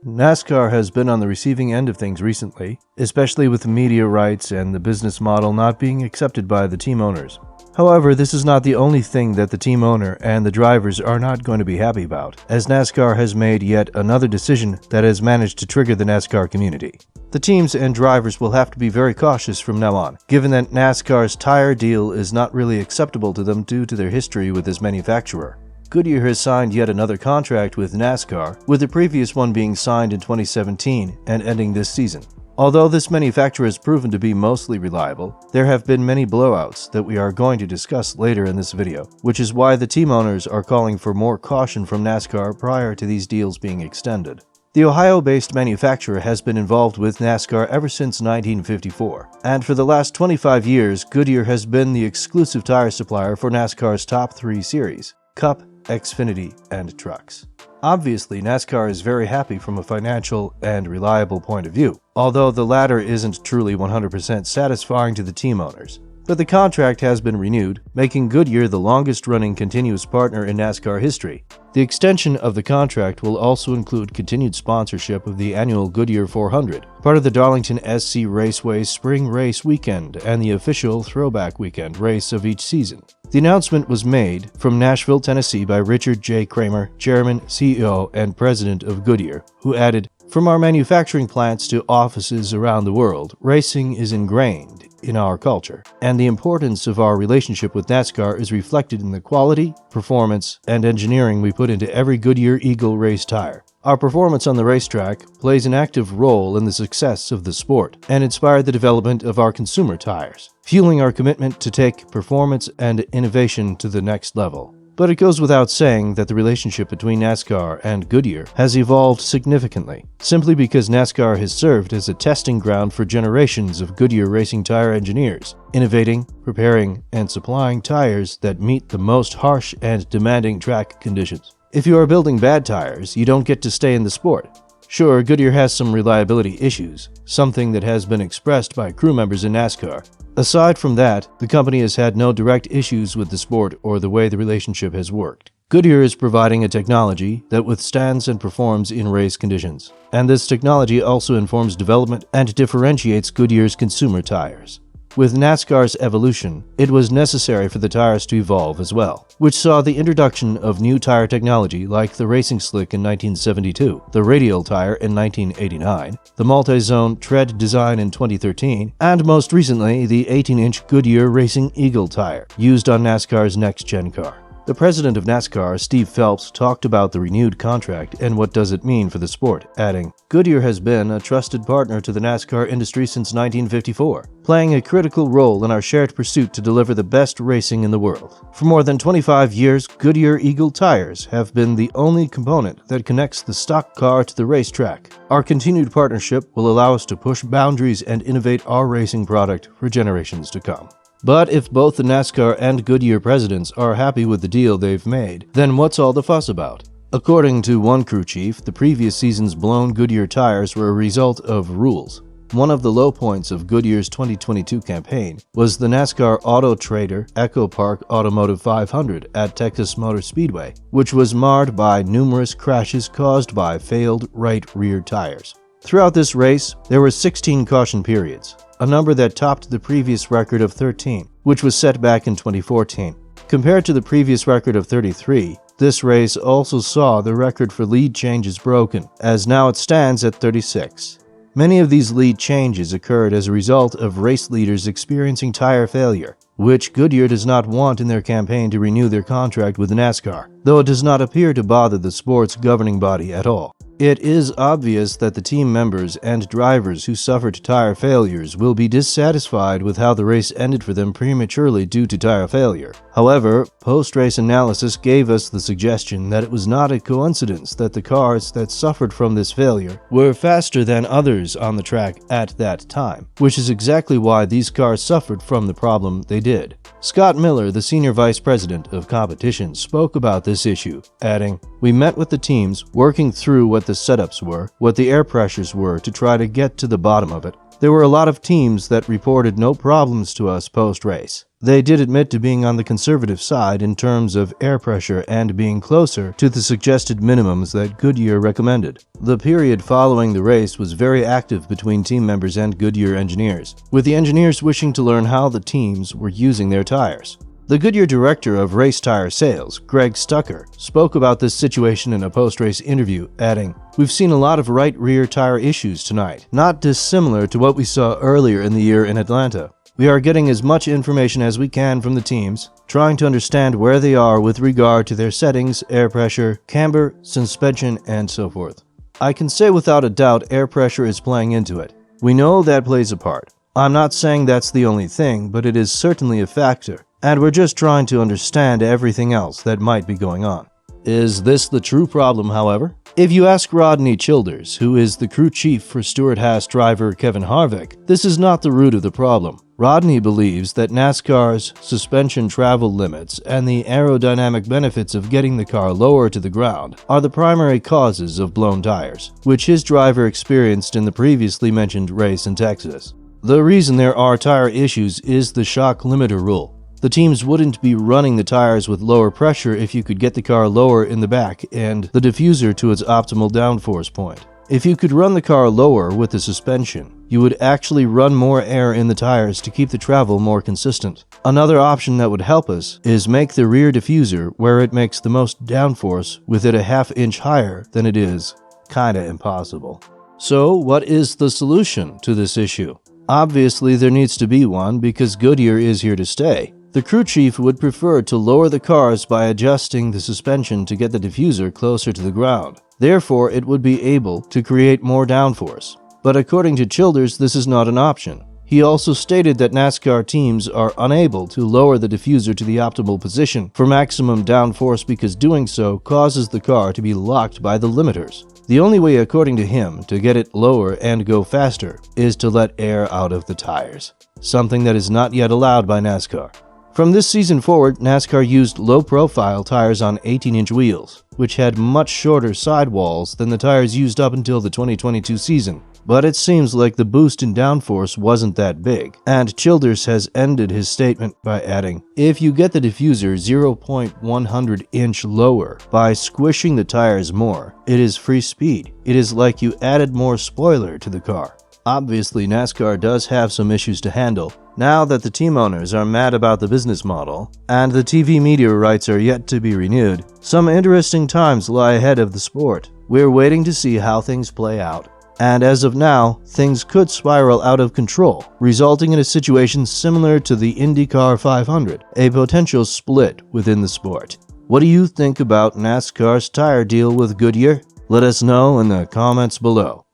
NASCAR has been on the receiving end of things recently, especially with the media rights and the business model not being accepted by the team owners. However, this is not the only thing that the team owner and the drivers are not going to be happy about, as NASCAR has made yet another decision that has managed to trigger the NASCAR community. The teams and drivers will have to be very cautious from now on, given that NASCAR's tire deal is not really acceptable to them due to their history with this manufacturer. Goodyear has signed yet another contract with NASCAR, with the previous one being signed in 2017 and ending this season. Although this manufacturer has proven to be mostly reliable, there have been many blowouts that we are going to discuss later in this video, which is why the team owners are calling for more caution from NASCAR prior to these deals being extended. The Ohio-based manufacturer has been involved with NASCAR ever since 1954, and for the last 25 years, Goodyear has been the exclusive tire supplier for NASCAR's top 3 series: Cup, Xfinity, and Trucks. Obviously, NASCAR is very happy from a financial and reliable point of view, although the latter isn't truly 100% satisfying to the team owners. But the contract has been renewed, making Goodyear the longest-running continuous partner in NASCAR history. The extension of the contract will also include continued sponsorship of the annual Goodyear 400, part of the Darlington SC Raceway Spring Race Weekend and the official Throwback Weekend race of each season. The announcement was made from Nashville, Tennessee by Richard J. Kramer, Chairman, CEO, and President of Goodyear, who added, "From our manufacturing plants to offices around the world, racing is ingrained in our culture, and the importance of our relationship with NASCAR is reflected in the quality, performance, and engineering we put into every Goodyear Eagle race tire. Our performance on the racetrack plays an active role in the success of the sport and inspired the development of our consumer tires, fueling our commitment to take performance and innovation to the next level." But it goes without saying that the relationship between NASCAR and Goodyear has evolved significantly, simply because NASCAR has served as a testing ground for generations of Goodyear racing tire engineers, innovating, preparing, and supplying tires that meet the most harsh and demanding track conditions. If you are building bad tires, you don't get to stay in the sport. Sure, Goodyear has some reliability issues, something that has been expressed by crew members in NASCAR. Aside from that, the company has had no direct issues with the sport or the way the relationship has worked. Goodyear is providing a technology that withstands and performs in race conditions, and this technology also informs development and differentiates Goodyear's consumer tires. With NASCAR's evolution, it was necessary for the tires to evolve as well, which saw the introduction of new tire technology like the Racing Slick in 1972, the Radial tire in 1989, the multi-zone tread design in 2013, and most recently the 18-inch Goodyear Racing Eagle tire, used on NASCAR's next-gen car. The president of NASCAR, Steve Phelps, talked about the renewed contract and what does it mean for the sport, adding, "Goodyear has been a trusted partner to the NASCAR industry since 1954, playing a critical role in our shared pursuit to deliver the best racing in the world. For more than 25 years, Goodyear Eagle tires have been the only component that connects the stock car to the racetrack. Our continued partnership will allow us to push boundaries and innovate our racing product for generations to come." But if both the NASCAR and Goodyear presidents are happy with the deal they've made, then what's all the fuss about? According to one crew chief, the previous season's blown Goodyear tires were a result of rules. One of the low points of Goodyear's 2022 campaign was the NASCAR Auto Trader Echo Park Automotive 500 at Texas Motor Speedway, which was marred by numerous crashes caused by failed right rear tires. Throughout this race, there were 16 caution periods, a number that topped the previous record of 13, which was set back in 2014. Compared to the previous record of 33, this race also saw the record for lead changes broken, as now it stands at 36. Many of these lead changes occurred as a result of race leaders experiencing tire failure, which Goodyear does not want in their campaign to renew their contract with NASCAR, though it does not appear to bother the sport's governing body at all. It is obvious that the team members and drivers who suffered tire failures will be dissatisfied with how the race ended for them prematurely due to tire failure. However, post-race analysis gave us the suggestion that it was not a coincidence that the cars that suffered from this failure were faster than others on the track at that time, which is exactly why these cars suffered from the problem they did. Scott Miller, the Senior Vice President of Competition, spoke about this issue, adding, "We met with the teams, working through what the setups were, what the air pressures were to try to get to the bottom of it. There were a lot of teams that reported no problems to us post-race. They did admit to being on the conservative side in terms of air pressure and being closer to the suggested minimums that Goodyear recommended. The period following the race was very active between team members and Goodyear engineers, with the engineers wishing to learn how the teams were using their tires. The Goodyear director of race tire sales, Greg Stucker, spoke about this situation in a post-race interview, adding, "We've seen a lot of right rear tire issues tonight, not dissimilar to what we saw earlier in the year in Atlanta. We are getting as much information as we can from the teams, trying to understand where they are with regard to their settings, air pressure, camber, suspension, and so forth. I can say without a doubt air pressure is playing into it. We know that plays a part. I'm not saying that's the only thing, but it is certainly a factor. And we're just trying to understand everything else that might be going on." Is this the true problem, however? If you ask Rodney Childers, who is the crew chief for Stewart-Haas driver Kevin Harvick, this is not the root of the problem. Rodney believes that NASCAR's suspension travel limits and the aerodynamic benefits of getting the car lower to the ground are the primary causes of blown tires, which his driver experienced in the previously mentioned race in Texas. The reason there are tire issues is the shock limiter rule. The teams wouldn't be running the tires with lower pressure if you could get the car lower in the back and the diffuser to its optimal downforce point. If you could run the car lower with the suspension, you would actually run more air in the tires to keep the travel more consistent. Another option that would help us is make the rear diffuser where it makes the most downforce with it a half-inch higher than it is. Kinda impossible. So, what is the solution to this issue? Obviously, there needs to be one because Goodyear is here to stay. The crew chief would prefer to lower the cars by adjusting the suspension to get the diffuser closer to the ground. Therefore, it would be able to create more downforce. But according to Childers, this is not an option. He also stated that NASCAR teams are unable to lower the diffuser to the optimal position for maximum downforce because doing so causes the car to be locked by the limiters. The only way, according to him, to get it lower and go faster is to let air out of the tires, something that is not yet allowed by NASCAR. From this season forward, NASCAR used low-profile tires on 18-inch wheels, which had much shorter sidewalls than the tires used up until the 2022 season. But it seems like the boost in downforce wasn't that big, and Childers has ended his statement by adding, "If you get the diffuser 0.1 inch lower by squishing the tires more, it is free speed. It is like you added more spoiler to the car." Obviously, NASCAR does have some issues to handle, now that the team owners are mad about the business model, and the TV media rights are yet to be renewed. Some interesting times lie ahead of the sport. We're waiting to see how things play out. And as of now, things could spiral out of control, resulting in a situation similar to the IndyCar 500, a potential split within the sport. What do you think about NASCAR's tire deal with Goodyear? Let us know in the comments below.